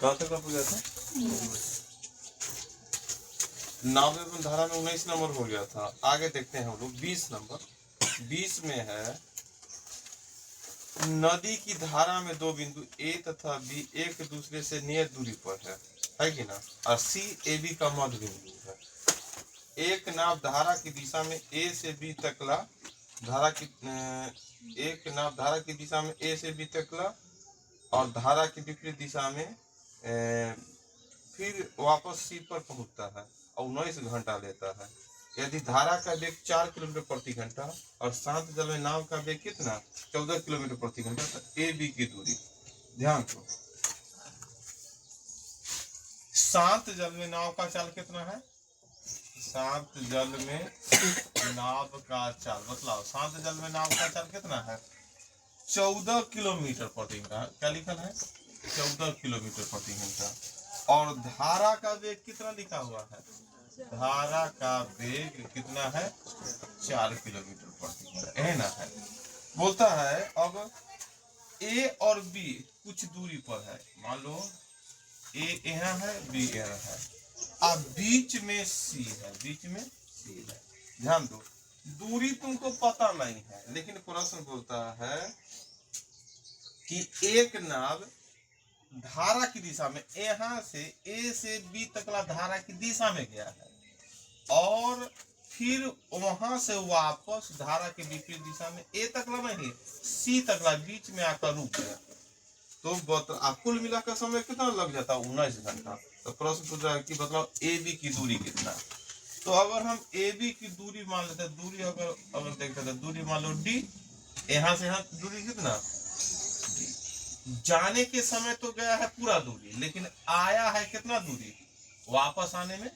कहाँ तक हो गया था? 90 धारा में 19 नंबर हो गया था। आगे देखते हैं हम लोग 20 नंबर। 20 में है नदी की धारा में दो बिंदु ए तथा बी एक दूसरे से नियत दूरी पर है कि ना, और सी ए बी का मध्य बिंदु है। एक नाव धारा की दिशा में ए से बी तकला एक नाव धारा की दिशा में ए से बी तकला और धारा की विपरीत दिशा में फिर वापस सी पर पहुंचता है और 19 घंटा लेता है। यदि धारा का वेग 4 किलोमीटर प्रति घंटा और शांत जल में नाव का वेग कितना 14 किलोमीटर प्रति घंटा, तो ए बी की दूरी ध्यान दो। शांत जल में नाव का चाल कितना है? शांत जल में नाव का चाल मतलब शांत जल में नाव का चाल कितना है? 14 किलोमीटर प्रति घंटा। क्या लिखा है? 14 किलोमीटर प्रति घंटा। और धारा का वेग कितना लिखा हुआ है? धारा का वेग कितना है? 4 किलोमीटर प्रति घंटा, है ना। है बोलता है अब ए और बी कुछ दूरी पर है। मान लो ए यहाँ है, बी यहाँ है, अब बीच में सी है, बीच में सी है। ध्यान दो, दूरी तुमको पता नहीं है, लेकिन प्रश्न बोलता है कि एक नाव धारा की दिशा में यहाँ से ए से बी तकला धारा की दिशा में गया है और फिर वहां से वापस धारा के विपरीत दिशा में ए तकला नहीं सी तकला बीच में आकर रुक गया, तो कुल मिलाकर समय कितना लग जाता? 19 घंटा। तो प्रश्न पूछ रहा है कि मतलब ए बी की दूरी कितना। तो अगर हम ए बी की दूरी मान लेते, दूरी अगर देखते तो दूरी मान लो डी, यहाँ से यहाँ दूरी कितना? जाने के समय तो गया है पूरा दूरी, लेकिन आया है कितना दूरी? वापस आने में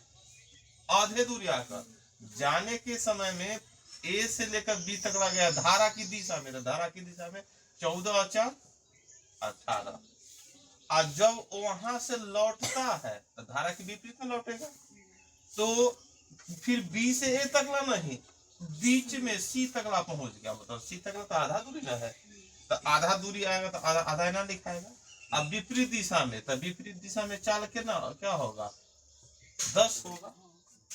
आधे दूरी आकर। जाने के समय में ए से लेकर बी तक लग गया धारा की दिशा में, तो धारा की दिशा में 14 और 4 18। और जब वहां से लौटता है तो धारा के विपरीत में लौटेगा, तो फिर बी से ए तकला नहीं बीच में सी तकला पहुंच गया, मतलब सी तकला तो आधा दूरी ना है, तो आधा दूरी आएगा तो आधा ना लिखाएगा। अब विपरीत दिशा में, तो विपरीत दिशा में चाल कितना क्या होगा? 10 होगा।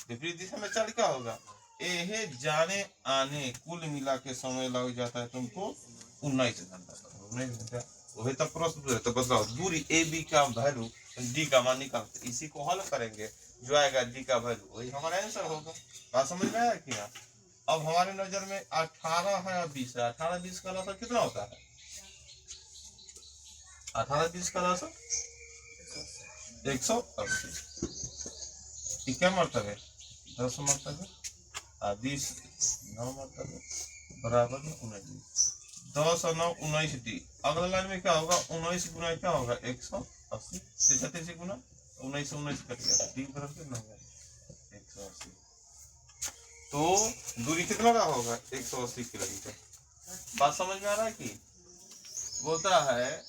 विपरीत दिशा में चाल क्या होगा? ए जाने आने कुल मिला के समय लग जाता है तुमको 19 घंटा। 19 घंटा वही तब प्रश्न तो बताओ दूरी ए बी का वैल्यू डी का मान निकालते, इसी को हल करेंगे, जो आएगा डी का वैल्यू वही हमारा आंसर होगा। बात समझ में आया कि ना? अब हमारे नजर में 18 है और 20 है। 18 20 का लसा कितना होता है? 18 20 का लसा 180। क्या मतलब है? 10 मतलब है 20 9 मतलब है बराबर में 19। 10 और 9 19 डी। अगला लाइन में क्या होगा? 19 गुना क्या होगा? 180। 33 गुना 19 से 19 कट गया, डी बराबर कितना होगा? 180। तो दूरी कितना का होगा? 180 किलोमीटर। बात समझ में आ रहा है कि? बोलता है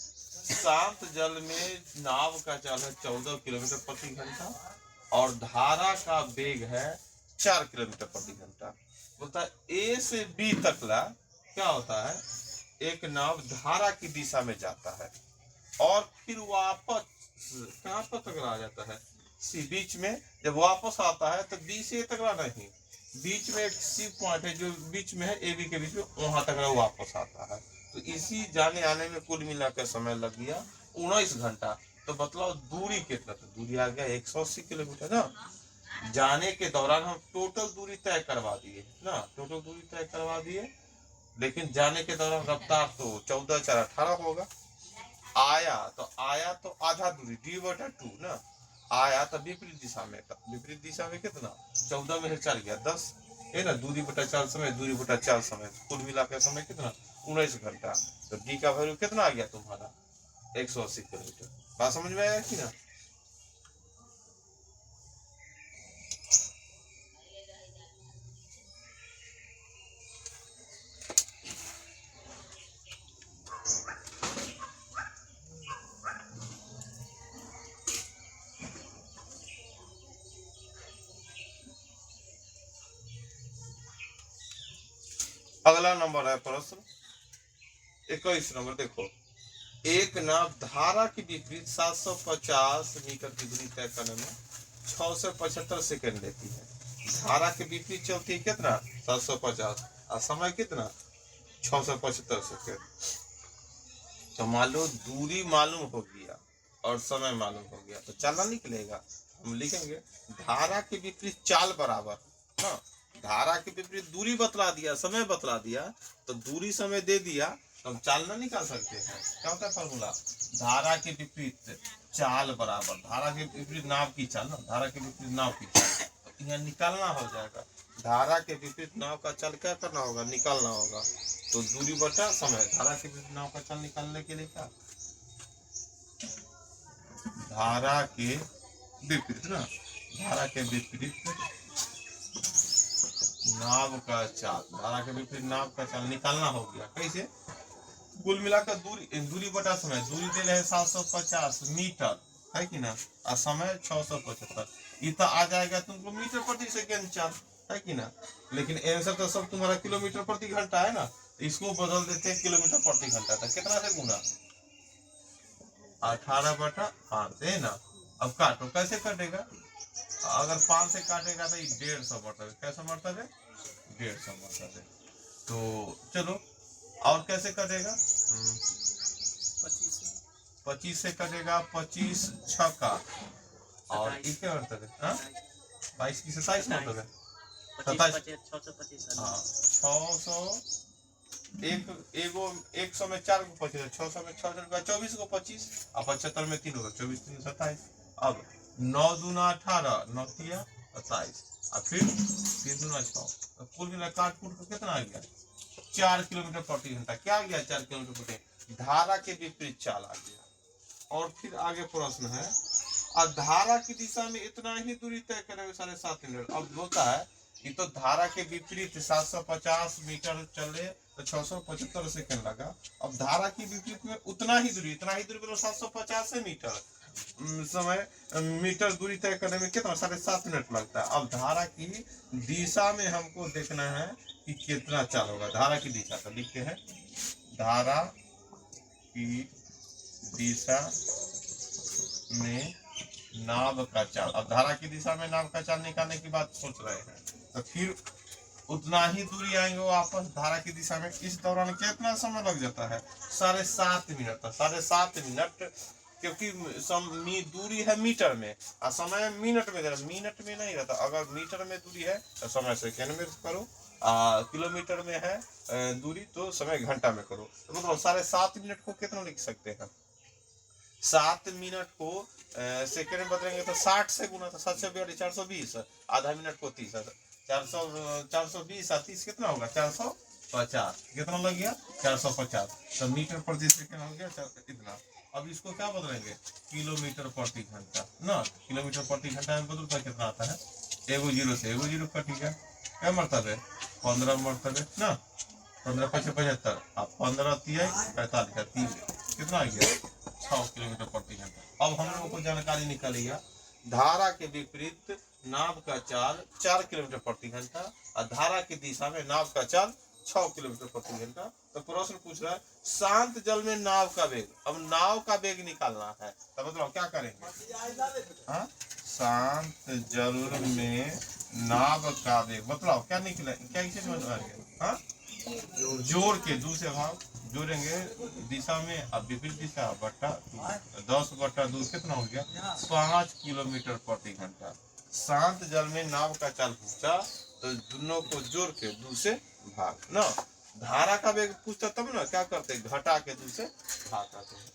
शांत जल में नाव का चाल है 14 किलोमीटर प्रति घंटा और धारा का वेग है 4 किलोमीटर प्रति घंटा। बोलता है ए से बी तकला क्या होता है? एक नाव धारा की दिशा में जाता है और फिर वापस कहाँ पर तकला आ जाता है? सी। बीच में जब वापस आता है तो बी से तकला नहीं, बीच में एक सी पॉइंट है जो बीच में है ए बी के बीच में, वहां तक वापस आता है। तो इसी जाने आने में कुल मिलाकर समय लग गया 19 घंटा। तो मतलब दूरी कितना? तो दूरी आ गया 180 किलोमीटर ना। जाने के दौरान हम टोटल दूरी तय करवा दिए ना, टोटल दूरी तय करवा दिए, लेकिन जाने के दौरान रफ्तार तो 14 4 18 होगा। आया तो आधा दूरी d/2 ना, आया तो विपरीत दिशा में, विपरीत दिशा में कितना? 14 में से चल गया 10 है ना, दूरी बटा 4 समय, दूरी बटा 4 समय, कुल मिलाकर समय कितना? 19 घंटा। तो डी का वैल्यू कितना आ गया तुम्हारा? 180 किलोमीटर। बात समझ में आया कि ना? अगला नंबर है प्रश्न 21 नंबर। देखो एक नाव धारा के विपरीत 750 मीटर की दूरी तय करने में 675 सेकंड लेती है। धारा के विपरीत चलती है कितना 750 और समय कितना 675 सेकंड। तो मान लो दूरी मालूम हो गया और समय मालूम हो गया तो चलना निकलेगा। हम लिखेंगे धारा के विपरीत चाल बराबर ना, धारा के विपरीत दूरी बतला दिया, समय बतला दिया, तो दूरी समय दे दिया तो हम चालना निकाल सकते हैं। क्या होता है फॉर्मूला, धारा के विपरीत चाल बराबर, धारा के विपरीत नाव की चाल ना, धारा के विपरीत नाव की चाल, तो यहाँ निकालना हो जाएगा। धारा के विपरीत नाव का चाल क्या करना होगा, निकालना होगा। तो दूरी बटा समय, धारा के विपरीत नाव का चाल निकालने के लिए क्या, धारा के विपरीत ना, धारा के विपरीत नाव का चाल, धारा के विपरीत नाव का चाल निकालना हो गया। कैसे, कुल मिलाकर दूरी बटा समय, दूरी दे रहे 750 मीटर है कि ना, और समय 675, इतना आ जाएगा तुमको मीटर प्रति सेकंड चाल है कि ना। लेकिन आंसर तो सब तुम्हारा किलोमीटर प्रति घंटा है ना, इसको बदल देते हैं किलोमीटर प्रति घंटा। था कितना से गुना, 18/5 है ना। अब काटो, कैसे कटेगा, अगर 5 से काटेगा तो 150 बढ़ता है। कैसा बढ़ता है, 150 बढ़ता है। तो चलो और कैसे कटेगा, 25 से कटेगा, 25 छक्का और क्या बढ़ता है, 22 की 27 बढ़ता है, 27, हाँ 600, एक सौ में 4 को 25, 600 में 6 24 को 25 और 75 में 3 होगा, 24 3 27। अब 9 दूना 18, 9 किया 27 और फिर 3 दूना 6, कुल मिला काट कूट को कितना आ गया, 4 किलोमीटर प्रति घंटा। क्या आ गया, 4 किलोमीटर प्रति, धारा के विपरीत चाल आ गया। और फिर आगे प्रश्न है, और धारा की दिशा में इतना ही दूरी तय करेंगे 7.5 मिनट। अब होता है ये तो धारा के विपरीत 750 मीटर चले तो 675 सेकंड लगा। अब धारा की विपरीत में उतना ही दूरी मतलब 750 मीटर, समय मीटर दूरी तय करने में कितना 7.5 मिनट लगता है। अब धारा की दिशा में हमको देखना है कि कितना चाल होगा। धारा की दिशा तो लिखते हैं, धारा की दिशा में नाव का चाल। अब धारा की दिशा में नाव का चाल निकालने की बात सोच रहे हैं, तो फिर उतना ही दूरी आएंगे वापस धारा की दिशा में। इस दौरान कितना समय लग जाता है, 7.5 मिनट। 7.5 मिनट, क्योंकि दूरी है मीटर में और समय मिनट में, मिनट में नहीं रहता। अगर मीटर में दूरी है तो समय सेकेंड में करो, किलोमीटर में है दूरी तो समय घंटा में करो। तो मतलब 7.5 मिनट को कितना लिख सकते हैं, 7 मिनट को सेकेंड में बदलेंगे तो 60 से गुना, तो 7 से 420, आधा मिनट को 30, 420 और 30 कितना होगा, 450। कितना लग गया, 450। तो मीटर प्रति सेकेंड हो गया इतना। अब इसको क्या बदलेंगे, किलोमीटर प्रति घंटा ना। किलोमीटर प्रति घंटा में बदलता कितना आता है, एगो जीरो से एगो जीरो कट गया, क्या मरतब है, 15 मरतब है ना। 15 5 75 और 15 3 45, 3 कितना आ गया, 6 किलोमीटर प्रति घंटा। अब हम लोगों को जानकारी निकाली है, धारा के विपरीत नाव का चाल 4 किलोमीटर प्रति घंटा और धारा की दिशा में नाव का चाल 6 किलोमीटर प्रति घंटा। तो प्रश्न पूछ रहा है शांत जल में नाव का वेग। अब नाव का वेग निकालना है, तो मतलब क्या करेंगे, हाँ शांत जल में नाव का वेग, बताओ क्या निकले, क्या इसे समझ, हाँ जोड़ के दूसरे भाव जोड़ेंगे दिशा में, अब विपरीत दिशा बटा 10/2 कितना हो गया, 5 किलोमीटर प्रति घंटा। शांत जल में नाव का चाल पूछा तो दोनों को जोड़ के 2 से भाग ना। धारा का वेग पूछता तब ना क्या करते, घटा के 2 से भाग करते हैं।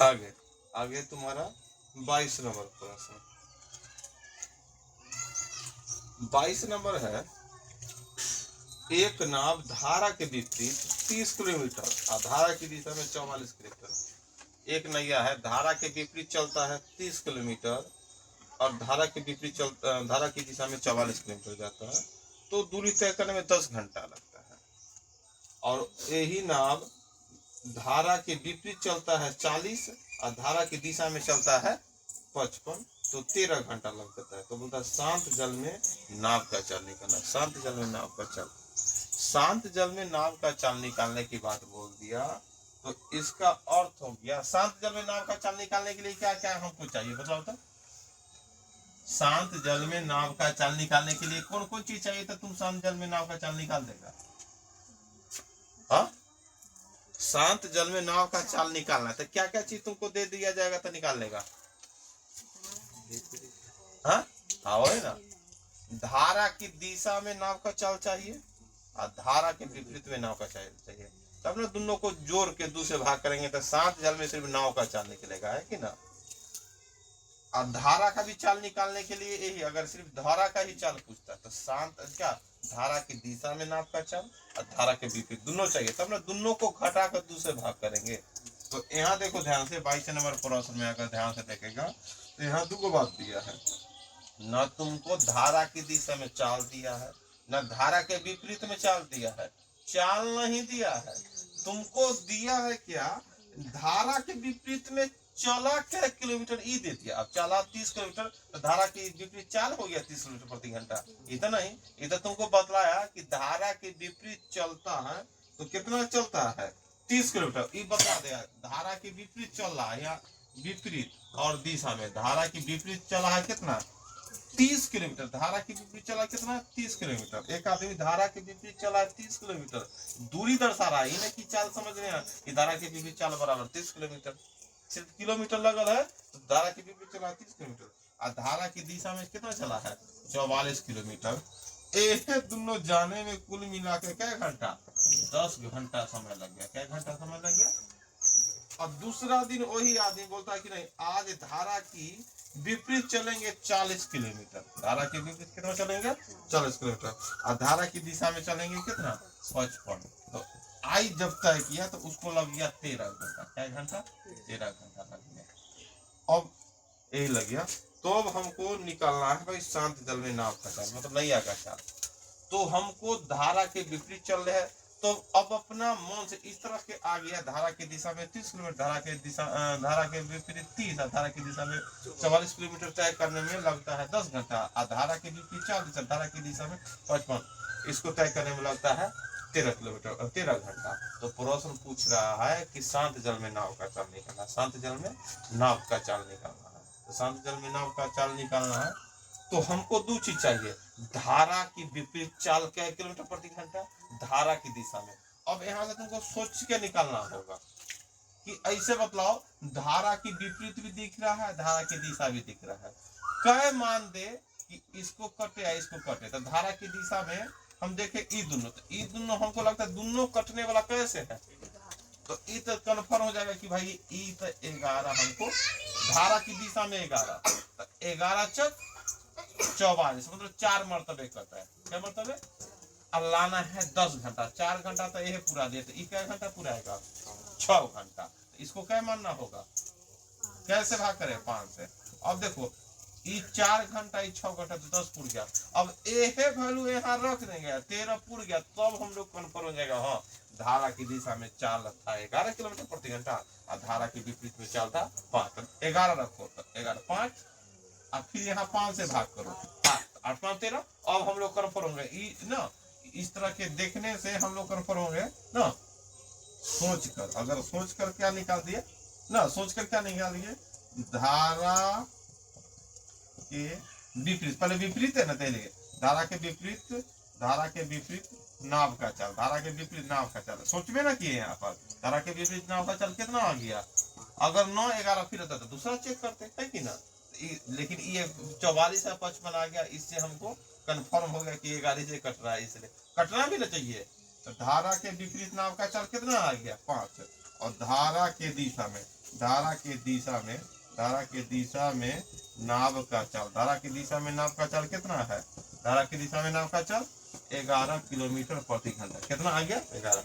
आगे आगे तुम्हारा 22 नंबर प्रश्न। 22 नंबर है, एक नाव धारा के विपरीत 30 किलोमीटर और धारा की दिशा में 44 किलोमीटर। एक नैया है, धारा के विपरीत चलता है 30 किलोमीटर और धारा के विपरीत धारा की दिशा में 44 किलोमीटर जाता है, तो दूरी तय करने में 10 घंटा लगता है। और यही नाव धारा के विपरीत चलता है 40 और धारा की दिशा में चलता है 55, तो 13 घंटा लग जाता है। तो बोलता है शांत जल में नाव का चाल निकालना। शांत जल में नाव का चाल, शांत जल में नाव का चाल निकालने की बात बोल दिया, तो इसका अर्थ हो गया शांत जल में नाव का चाल निकालने के लिए क्या क्या हमको चाहिए बताओ तो। शांत जल में नाव का चाल निकालने के लिए कौन कौन चीज चाहिए, तो तुम शांत जल में नाव का चाल निकाल देगा। हाँ, शांत जल में नाव का चाल निकालना है तो क्या क्या चीज तुमको दे दिया जाएगा तो निकाल लेगा। हाँ है ना, धारा की दिशा में नाव का चाल चाहिए और धारा के विपरीत में नाव का चाल चाहिए। तब ना दोनों को जोड़ के दूसरे भाग करेंगे तो शांत जल में सिर्फ नाव का चाल निकलेगा, है कि ना। और धारा का भी चाल निकालने के लिए यही, अगर सिर्फ धारा का ही चाल पूछता है तो शांत क्या धारा की दिशा में नाव का चाल और धारा के विपरीत दोनों चाहिए, तब ना दोनों को घटा कर दूसरे भाग करेंगे। तो यहाँ देखो ध्यान से 22 नंबर प्रश्न में अगर ध्यान से देखेगा तो यहाँ दो बात दिया है, न तुमको धारा की दिशा में चाल दिया है न धारा के विपरीत में चाल दिया है। चाल नहीं दिया है, तुमको दिया है क्या, धारा के विपरीत में चला क्या किलोमीटर ई दे दिया। अब चला 30 किलोमीटर तो धारा की विपरीत चाल हो गया 30 किलोमीटर प्रति घंटा। इतना नहीं, इधर तुमको बतलाया कि धारा के विपरीत चलता है तो कितना चलता है 30 किलोमीटर, ये बता दिया। धारा के विपरीत चल रहा है, या विपरीत और दिशा में धारा की विपरीत चला है कितना 30 किलोमीटर। धारा के विपरीत चला कितना 30 किलोमीटर। एक आदमी धारा के विपरीत चला है 30 किलोमीटर, दूरी दर्शा रहा है, इन्हें की चाल समझ रहे हैं कि धारा के विपरीत चाल बराबर 30 किलोमीटर। सिर्फ किलोमीटर लगल है तो धारा के विपरीत चला 30 किलोमीटर और धारा की दिशा में कितना चला है 44 किलोमीटर। ये दोनों जाने में कुल मिला के क्या घंटा 10 घंटा समय लग गया। क्या घंटा समय लग गया। और दूसरा दिन वही आदमी बोलता है कि नहीं आज धारा की विपरीत चलेंगे 40 किलोमीटर। धारा के विपरीत कितना चलेंगे 40 किलोमीटर और धारा की दिशा में चलेंगे कितना 55। तो आई जब तय किया तो उसको लग गया 13 घंटा। क्या घंटा 13 घंटा लग गया। अब यही लग गया, तो अब हमको निकालना है भाई शांत जल में नाव का चाल, मतलब नैया का चाल। तो हमको धारा के विपरीत चल रहे हैं, तो अब अपना मन से इस तरफ के आ गया। धारा की दिशा में 30 किलोमीटर, धारा के विपरीत 30 और धारा की दिशा में 44 किलोमीटर तय करने में लगता है 10 घंटा और धारा के विपरीत 40 धारा की दिशा में 55, इसको तय करने में लगता है 13 किलोमीटर और 13 घंटा। तो प्रश्न पूछ रहा है कि शांत जल में नाव का चाल निकालना। शांत जल में नाव का चाल निकालना है, तो शांत जल में नाव का चाल निकालना है तो हमको दो चीज चाहिए, धारा की विपरीत चाल क्या किलोमीटर प्रति घंटा धारा की दिशा में। अब यहाँ से तुमको सोच के निकालना होगा कि ऐसे बतलाओ धारा की विपरीत भी दिख रहा है धारा की दिशा भी दिख रहा है, कै मान दे कि इसको कटे या इसको कटे। तो धारा की दिशा में हम देखे ई दोनों, तो ई दोनों हमको लगता है दोनों कटने वाला कैसे है, तो ई तो कन्फर्म हो जाएगा कि भाई ई तो 11 हमको धारा की दिशा में 11, तो 11 चक 44 मतलब 4 मरतबे करता है। क्या मरतबे अब लाना है 10 घंटा। 4 घंटा तो यह पूरा देते, ये क्या घंटा पूरा आएगा 6 घंटा। तो इसको क्या मानना होगा, कैसे भाग करें 5 से। अब देखो ये 4 घंटा ये 6 घंटा तो 10 पूर गया। अब यह वैल्यू यहाँ रख देंगे 13 पूर गया, तब हम लोग कन्फर्म हो जाएगा हाँ धारा की दिशा में चाल था 11 किलोमीटर प्रति घंटा और धारा के विपरीत में चाल था 5। 11 रखो तो 11 5 और फिर यहाँ 5 से भाग करो 8 5 13। अब हम लोग कन्फर्म होंगे ना, इस तरह के देखने से हम लोग कन्फर्म होंगे ना। सोच कर, अगर सोच कर क्या निकाल दिए ना, सोच कर क्या निकाल दिए धारा के विपरीत, पहले विपरीत है ना पहले धारा के विपरीत नाव का चाल, धारा के विपरीत नाव का चाल सोच में ना किए यहाँ पर। धारा के विपरीत नाव का चाल कितना आ गया, अगर 9 11 फिर होता तो दूसरा चेक करते है कि ना। लेकिन ये 44 से 55 आ गया, इससे हमको कंफर्म हो गया कि 11 से कट रहा है, इसलिए कटना भी ना चाहिए। तो धारा के विपरीत नाव का चाल कितना आ गया 5 और धारा के दिशा में, धारा के दिशा में, धारा के दिशा में नाव का चाल, धारा की दिशा में नाव का चाल कितना है? धारा की दिशा में नाव का चाल 11 किलोमीटर प्रति घंटा। कितना आ गया? 11।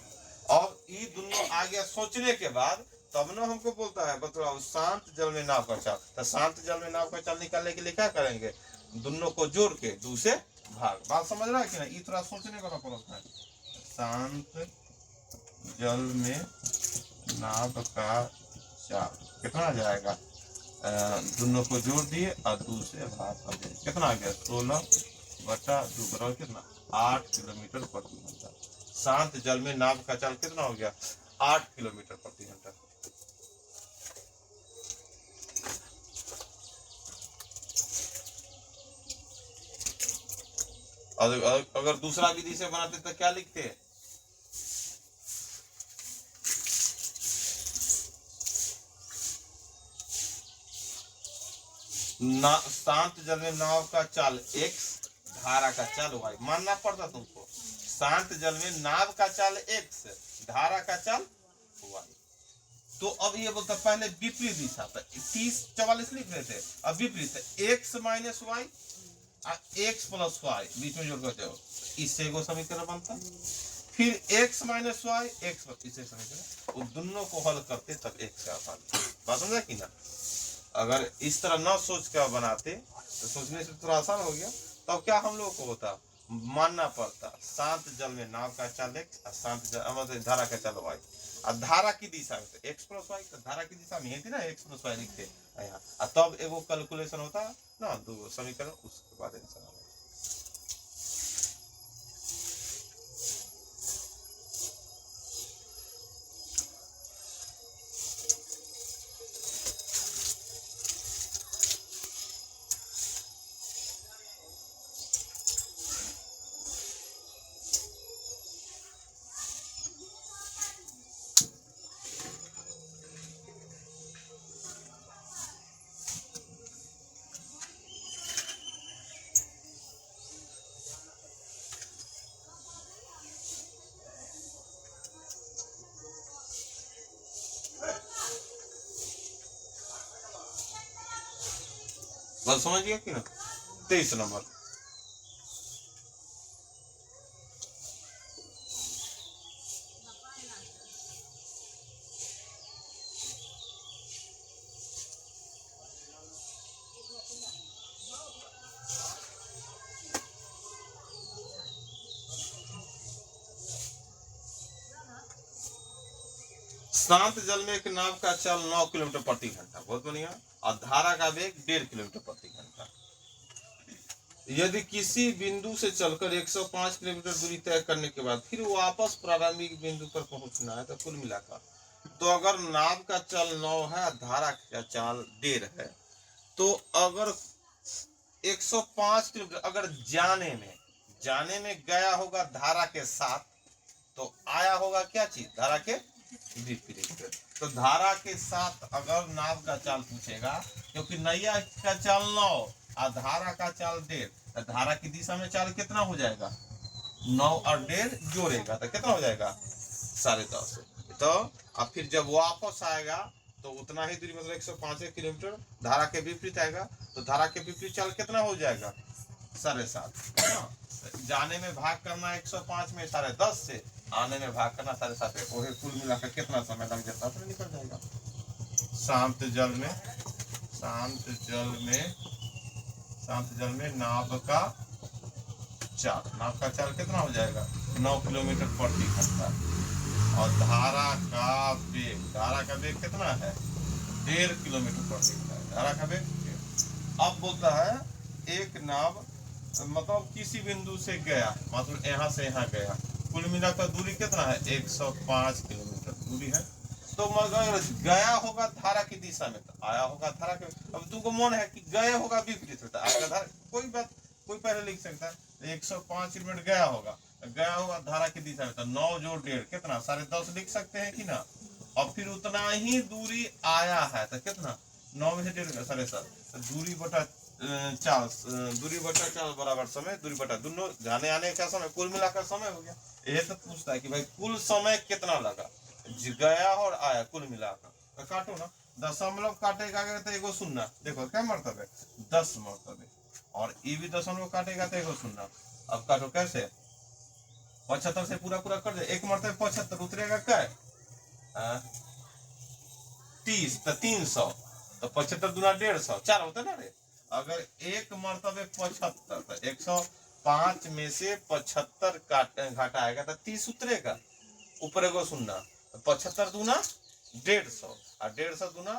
और ये दोनों आ गया सोचने के बाद, तब ना हमको बोलता है बतलाओ शांत जल में नाव का चाल। तो शांत जल में नाव का चाल निकालने के लिए क्या करेंगे? दोनों को जोड़ के 2 से भाग। बात समझ रहा है कि नहीं? ये थोड़ा सोचने का प्रश्न है। शांत जल में नाव का चाल कितना आ जाएगा? दोनों को जोड़ दिए और 2 से भाग कर दिए। कितना आ गया? 16/2 बराबर कितना? 8 किलोमीटर प्रति घंटा। शांत जल में नाव का चाल कितना हो गया? 8 किलोमीटर प्रति घंटा। अगर दूसरा विधि से बनाते तो क्या लिखते? शांत जल में नाव का चाल x, धारा का चाल y। मानना पड़ता तुमको। शांत जल में नाव का चाल x, धारा का चाल y। तो अब ये बोलता पहले विपरीत दिशा, 30-44 लिख रहे थे, अब विपरीत x minus y, x plus y बीच में जोड़ करते हो, इससे एगो समीकरण बनता। फिर x माइनस वाई, x इससे समीकरण, वो दोनों को हल करते तब x का आसान। बात समझा कि ना? अगर इस तरह ना सोच कर बनाते तो सोचने से थोड़ा आसान हो गया। तब क्या हम लोग को होता? मानना पड़ता शांत जल में नाव का चाल x, शांत जल धारा का चाल y। और धारा की दिशा में तो x प्लस वाई, धारा की दिशा में ये थी ना x प्लस वाई लिखते यहाँ, तब एगो कैलकुलेशन होता ना, 2 समीकरण, उसके बाद आंसर। बात समझ गया कि ना? 23 नंबर। शांत जल में एक नाव का चाल 9 किलोमीटर प्रति घंटा, बहुत बढ़िया, और धारा का वेग 1.5 किलोमीटर प्रति घंटा। यदि किसी बिंदु से चलकर 105 किलोमीटर दूरी तय करने के बाद फिर वापस प्रारंभिक बिंदु पर पहुंचना है, तो कुल मिलाकर, तो अगर नाव का चाल 9 है, धारा का चाल 1.5 है, तो अगर 105 किलोमीटर अगर जाने में गया होगा धारा के साथ, तो आया होगा क्या चीज? धारा के विपरीत। तो धारा के साथ अगर नाव का चाल पूछेगा, क्योंकि नैया का चाल 9 और धारा का चाल 1.5, तो धारा की दिशा में चाल कितना हो जाएगा? 9 और 1.5 जोड़ेगा तो कितना हो जाएगा? 10.5। तो अब फिर जब वापस आएगा तो उतना ही दूरी, मतलब 105 किलोमीटर धारा के विपरीत आएगा, तो धारा के विपरीत चाल कितना हो जाएगा? 7.5। जाने में भाग करना 105 में 10.5 से, आने में भाग करना 7.5 से, वही कुल मिलाकर कितना समय लग जाता है? निकल जाएगा। शांत जल में नाव का चाल कितना हो जाएगा? 9 किलोमीटर प्रति घंटा। और धारा का वेग कितना है? 1.5 किलोमीटर प्रति घंटा धारा का वेग। अब बोलता है एक नाव मतलब किसी बिंदु से गया, मतलब यहाँ से यहाँ गया, कुल मिलाकर दूरी कितना है? 105 किलोमीटर दूरी है। तो मगर गया होगा धारा की दिशा में, तो आया होगा धारा के। अब तुमको मन है कि गया होगा विपरीत में, तो आएगा धारा। कोई पहले लिख सकता है 105 किलोमीटर गया होगा धारा की दिशा में, तो 9 जोड़ 1.5 कितना? 10.5 लिख सकते हैं कि ना? और फिर उतना ही दूरी आया है, तो कितना? 9 में से 1.5 7.5, दूरी बटा चाल बराबर समय, दूरी बटा दोनों जाने आने का समय, कुल मिलाकर समय हो गया। ये तो पूछता है कि भाई कुल समय कितना लगा, गया और आया कुल मिलाकर, तो काटो ना। दशमलव काटेगा तो एगो शून्य, देखो क्या मर्तबे 10 मर्तबे, और ये भी दशमलव काटेगा तो एगो शून्य। अब काटो कैसे, 75 से पूरा पूरा कर दे, एक मर्तबे 75 उतरेगा क्या, 30 तो 300, तो 75 दूना 150, 4 होता ना रे। अगर एक मर्तबे 75 तो 105 में से 75 काट घटाएगा तो 30 उतरेगा, ऊपर एगो शून्य, 75 दूना 150 और 150 दूना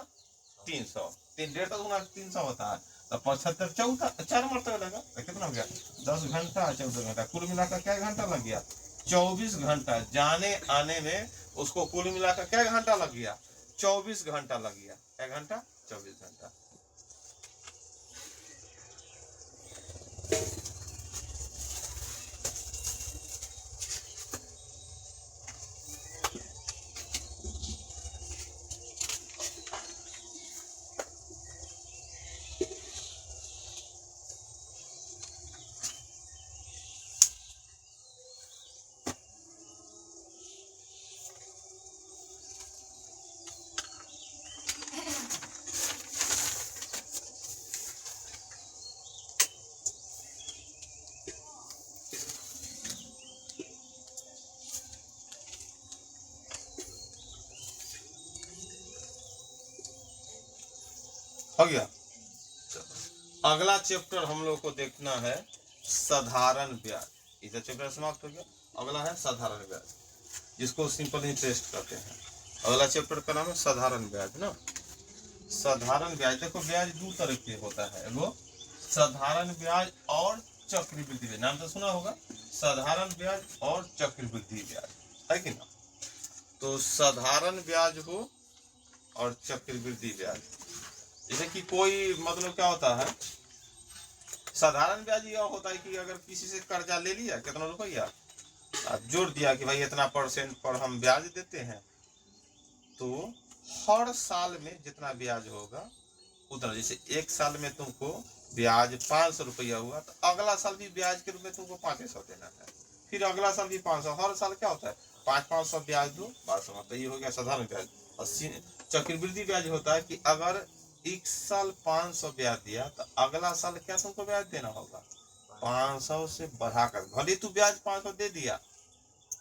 300, 150 दूना 300 होता है, तो 75 14 4 मरतबे लगा, तो कितना हो गया 10 घंटा 14 घंटा, कुल मिलाकर क्या घंटा लग गया 24 घंटा। जाने आने में उसको कुल मिलाकर क्या घंटा लग गया 24 घंटा लग गया। क्या घंटा 24 घंटा। हो गया। अगला चैप्टर हम लोग को देखना है साधारण ब्याज। इधर चैप्टर समाप्त हो गया। अगला है साधारण ब्याज, जिसको सिंपल इंटरेस्ट कहते हैं। अगला चैप्टर का नाम है साधारण ब्याज ना। साधारण ब्याज, देखो ब्याज दो तरह के होता है, वो साधारण ब्याज और चक्रवृद्धि ब्याज। नाम तो सुना होगा, साधारण ब्याज और चक्रवृद्धि ब्याज, है कि ना। तो साधारण ब्याज हो और चक्रवृद्धि ब्याज, जैसे कि कोई मतलब क्या होता है, साधारण ब्याज यह होता है कि अगर किसी से कर्जा ले लिया कितना रुपया, जोड़ दिया कि भाई इतना % पर हम ब्याज देते हैं, तो हर साल में जितना ब्याज होगा उतना, जैसे एक साल में तुमको ब्याज 500 रुपया हुआ, तो अगला साल भी ब्याज के रूप में तुमको 500 देना है, फिर अगला साल भी 500, हर साल क्या होता है 500 ब्याज दो 1200, तो ये हो गया साधारण ब्याज। और चक्रवृद्धि ब्याज होता है कि अगर एक साल 500 ब्याज दिया तो अगला साल क्या तुमको ब्याज देना होगा 500 से बढ़ाकर, भले तू ब्याज 500 दे दिया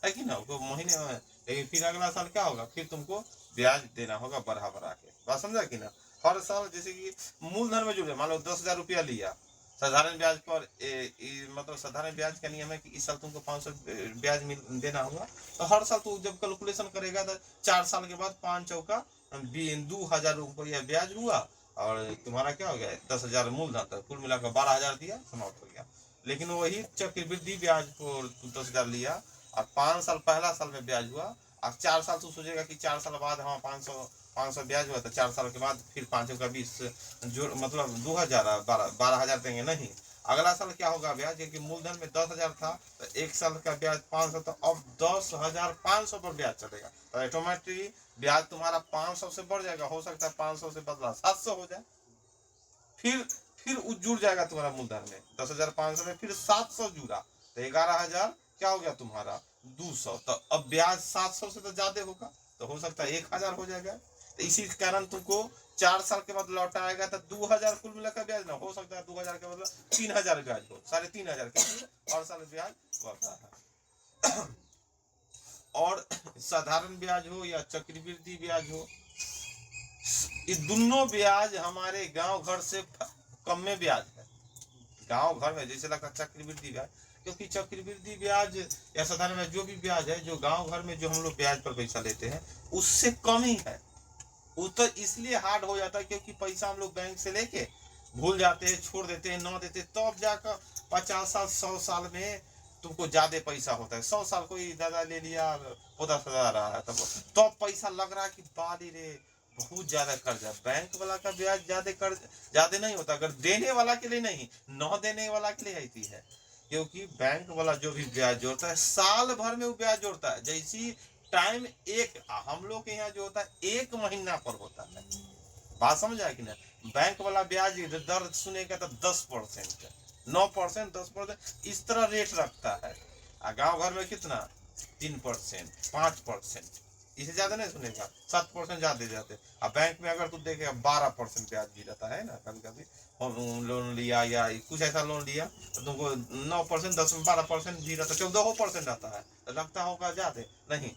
है कि ना वो महीने में, लेकिन फिर अगला साल क्या होगा, फिर तुमको ब्याज देना होगा बढ़ा बढ़ा के। बात समझा कि ना। हर साल जैसे कि मूलधन में जुड़े, मान लो 10,000 रुपया लिया साधारण ब्याज पर, मतलब साधारण ब्याज का नियम है कि इस साल तुमको 500 ब्याज देना होगा, तो हर साल तू जब कैलकुलेशन करेगा तो 4 साल के बाद 5 चौका 2,000 रुपया ब्याज हुआ, और तुम्हारा क्या हो गया 10,000 मूलधन, तो कुल मिलाकर 12,000 दिया, समाप्त हो गया। लेकिन वही चक्रवृद्धि ब्याज को 10,000 लिया और 5 साल पहला साल में ब्याज हुआ, और 4 साल तू सोचेगा कि 4 साल बाद हाँ 500 ब्याज हुआ, तो 4 साल के बाद फिर 5 का 20 जो मतलब 2,000 12,000 देंगे, नहीं। अगला साल क्या होगा ब्याज, क्योंकि मूलधन में 10,000 था, तो एक साल का ब्याज 500, तो अब 10,500 पर ब्याज चलेगा, तो ऑटोमेटिक ब्याज तुम्हारा 500 से बढ़ जाएगा, हो सकता है 500 से बदला 700 हो जाए, फिर जुड़ जाएगा तुम्हारा मूलधन में 10,500 में, फिर 700 जुड़ा, तो 11,000 क्या हो गया तुम्हारा 200, तो अब ब्याज 700 से तो ज्यादा होगा, तो हो सकता है 1,000 हो जाएगा। तो इसी कारण तुमको 4 साल के बाद लौटा आएगा, तो 2,000 कुल मिलाकर ब्याज ना, हो सकता है 2,000 के मतलब 3,000 ब्याज हो, 3,500 के हर साल ब्याज बढ़ता है। और साधारण ब्याज हो या चक्रवृद्धि ब्याज हो, ये दोनों ब्याज हमारे गांव घर से कम में ब्याज है। गांव घर में जैसे लगता चक्रवृद्धि ब्याज, क्योंकि चक्रवृद्धि ब्याज या साधारण ब्याज जो भी ब्याज है, जो गांव घर में जो हम लोग ब्याज पर पैसा लेते हैं उससे कम ही है। वो तो इसलिए हार्ड हो जाता है क्योंकि पैसा हम लोग बैंक से लेके भूल जाते हैं, छोड़ देते हैं, ना देते, तब तो जाकर 50 साल 100 साल में तुमको ज्यादा पैसा होता है। 100 साल कोई दादा ले लिया 50,000 रहा है, तब पैसा लग रहा है कि बाली रे बहुत ज्यादा कर्जा। बैंक वाला का ब्याज ज्यादा नहीं होता, अगर देने वाला के लिए नहीं, न देने वाला के लिए होती है, क्योंकि बैंक वाला जो भी ब्याज जोड़ता है साल भर में वो ब्याज जोड़ता है। जैसी टाइम एक हम लोग के यहाँ जो होता है 1 महीना पर होता है। बात समझ आए कि ना। बैंक वाला ब्याज दर सुनेगा तो 10%, 9%, 10% इस तरह रेट रखता है। गांव घर में कितना 3%, 5%, इसे ज्यादा नहीं सुनेगा, 7% ज्यादा जाते। अब बैंक में अगर तू देखेगा 12% ब्याज भी रहता है ना, कभी कभी लोन लिया या कुछ ऐसा लोन लिया तो तुमको 9%, 10 में 12% भी रहता, 14% रहता है, तो लगता होगा ज्यादा नहीं।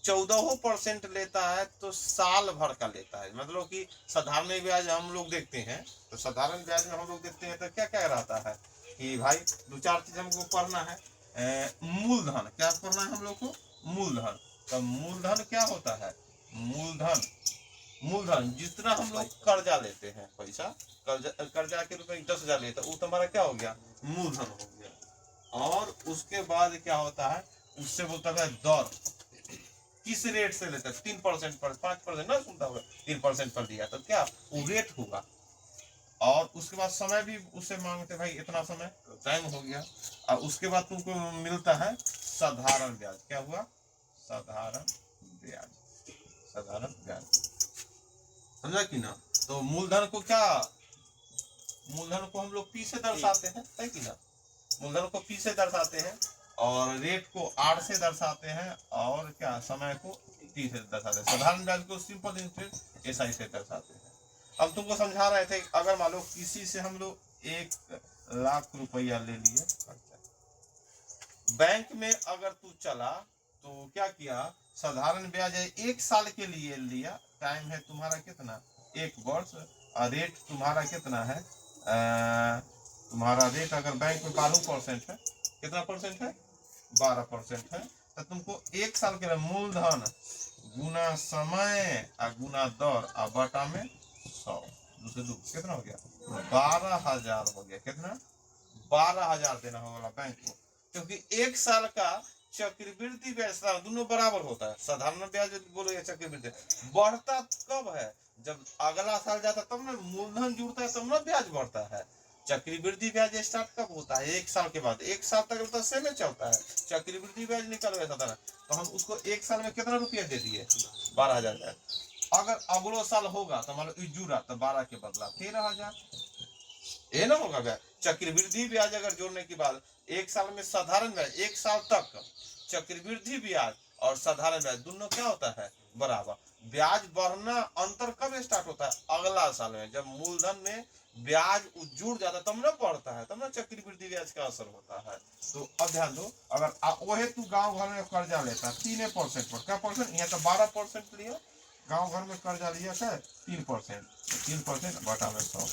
14% लेता है तो साल भर का लेता है। मतलब कि साधारण ब्याज हम लोग देखते हैं, तो साधारण ब्याज में हम लोग देखते हैं तो क्या क्या रहता है कि भाई दो चार चीज हमको पढ़ना है। मूलधन क्या पढ़ना है हम लोग को, मूलधन। तो मूलधन क्या होता है, मूलधन, मूलधन जितना हम लोग कर्जा लेते हैं, पैसा कर्जा के रूप में 10,000 लेते हैं, वो तुम्हारा क्या हो गया, मूलधन हो गया। और उसके बाद क्या होता है, उससे बोलता है दर, किस रेट से लेता है, 3% पर, 5% ना सुनता होगा, 3% पर दिया तो क्या वो रेट होगा। और उसके बाद समय भी उससे मांगते, भाई इतना समय टाइम हो गया। और उसके बाद तुमको मिलता है साधारण ब्याज। क्या हुआ, साधारण ब्याज, साधारण ब्याज, समझा कि ना। तो मूलधन को क्या, मूलधन को हम लोग पी से दर्शाते हैं, है कि ना, मूलधन को पी से दर्शाते हैं, और रेट को आर से दर्शाते हैं, और क्या समय को टी से दर्शाते हैं। साधारण ब्याज को सिंपल इंटरेस्ट एसआई से दर्शाते हैं। अब तुमको समझा रहे थे, अगर मान लो किसी से हम लोग 1 लाख रुपया ले लिए, बैंक में अगर तू चला तो क्या किया, साधारण ब्याज है 1 साल के लिए लिया, टाइम है तुम्हारा कितना, 1 वर्ष, और रेट तुम्हारा कितना है, तुम्हारा रेट अगर बैंक में 12% है, कितना परसेंट है, 12% है, तो तुमको 1 साल के लिए मूलधन गुना समय और गुना दर और बटा में 100, दूसरे दो कितना हो गया, 12,000 हो गया। कितना, 12,000 देना होगा बैंक को, क्योंकि 1 साल का चक्रवृद्धि ब्याज दोनों बराबर होता है। साधारण ब्याज बोलो या चक्रवृद्धि, बढ़ता कब है, जब अगला साल जाता तब ना मूलधन जुड़ता है, तब ना ब्याज बढ़ता है। चक्रवृद्धि ब्याज स्टार्ट कब होता है, 1 साल के बाद, 1 साल तक तो सेम चलता है। चक्रवृद्धि ब्याज निकल गया था, तो हम उसको 1 साल में कितना रुपया दे दिए, 12,000। अगर अगलो साल होगा तो मान लो जुड़ा तो 12 के बदला 13,000, ये ना होगा ब्याज। चक्रवृद्धि ब्याज अगर जोड़ने के बाद 1 साल में साधारण ब्याज, 1 साल तक चक्रवृद्धि ब्याज और साधारण ब्याज दोनों क्या होता है, बराबर। ब्याज बढ़ना अंतर कब स्टार्ट होता है, अगला साल में, जब मूलधन में ब्याज जुड़ जाता है तब ना बढ़ता है, तब ना चक्रवृद्धि ब्याज का असर होता है। तो अब ध्यान दो, अगर वही तू गांव घर में कर्जा लेता 3% पर, क्या परसेंट, यहाँ तो 12% लिया, गांव घर में कर्जा लिया क्या 3%, 3% बटा में 100,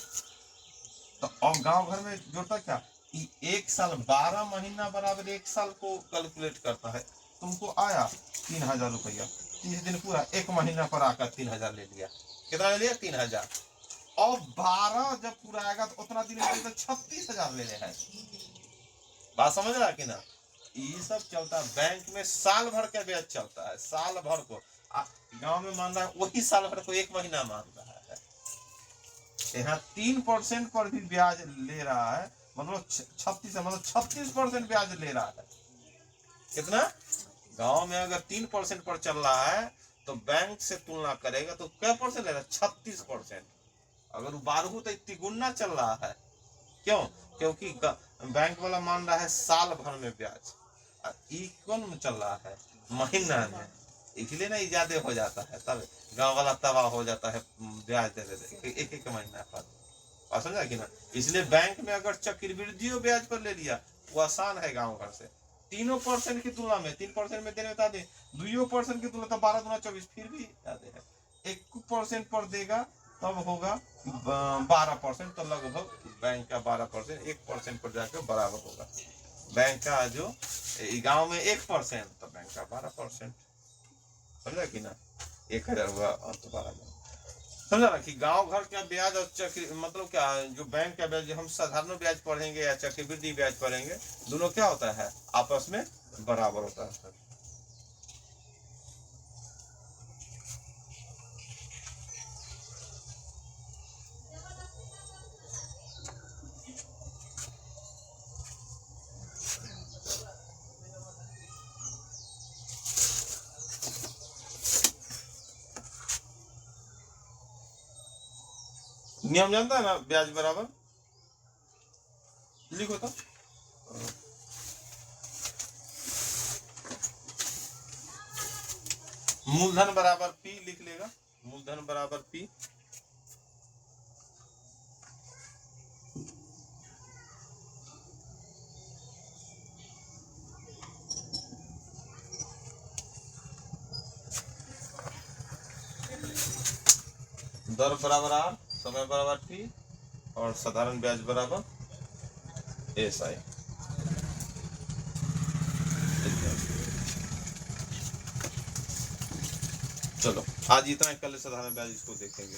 तो अब गांव घर में जोड़ता क्या, 1 साल 12 महीना बराबर 1 साल को कैलकुलेट करता है। तुमको आया 3,000 रुपया, 30 दिन पूरा, 1 महीना पर आकर 3,000 ले लिया, कितना ले लिया, 3,000। और 12 जब पूरा आएगा तो उतना दिन में तो 36,000 ले है। बात समझ रहा कि ना, ये सब चलता है बैंक में, साल भर का ब्याज चलता है, साल भर को। गांव में मान रहा है वही साल भर को 1 महीना मान रहा है। यहाँ 3% पर भी ब्याज ले रहा है, मतलब 36% ब्याज ले रहा है। कितना, गांव में अगर 3% पर चल रहा है तो बैंक से तुलना करेगा तो क्या परसेंट ले रहा है, 36%। अगर 12 तो तिगुना चल रहा है, क्यों, क्योंकि बैंक वाला मान रहा है साल भर में ब्याज, कौन में चल रहा है, महीना में, इसलिए ना ज्यादा हो जाता है, तब गांव वाला तबाह हो जाता है ब्याज दे दे एक एक महीना पर, समझा कि ना। इसलिए बैंक में अगर चक्रवृद्धि ब्याज पर ले लिया वो आसान है गांव घर से। 3% की तुलना में 3% में देने बता दे, 2% की तुलना तो 12 दूना 24, फिर भी ज्यादा है। 1% पर देगा तब होगा 12%, तो लगभग बैंक का 12% 1% पर जाकर बराबर होगा। बैंक का जो गांव में 1% तो बैंक का 12%, समझा कि ना, 1,000 हुआ और तो 12,000। समझा ना कि गांव घर का ब्याज और चक्र मतलब क्या, जो बैंक का ब्याज हम साधारण ब्याज पढ़ेंगे या चक्रवृद्धि ब्याज पढ़ेंगे, दोनों क्या होता है, आपस में बराबर होता है। नियम जानता है ना, ब्याज बराबर, लिखो तो, मूलधन बराबर पी लिख लेगा, मूलधन बराबर पी, दर बराबर आर, समय बराबर टी, और साधारण ब्याज बराबर एस आई। चलो आज इतना ही, कल साधारण ब्याज इसको देखेंगे।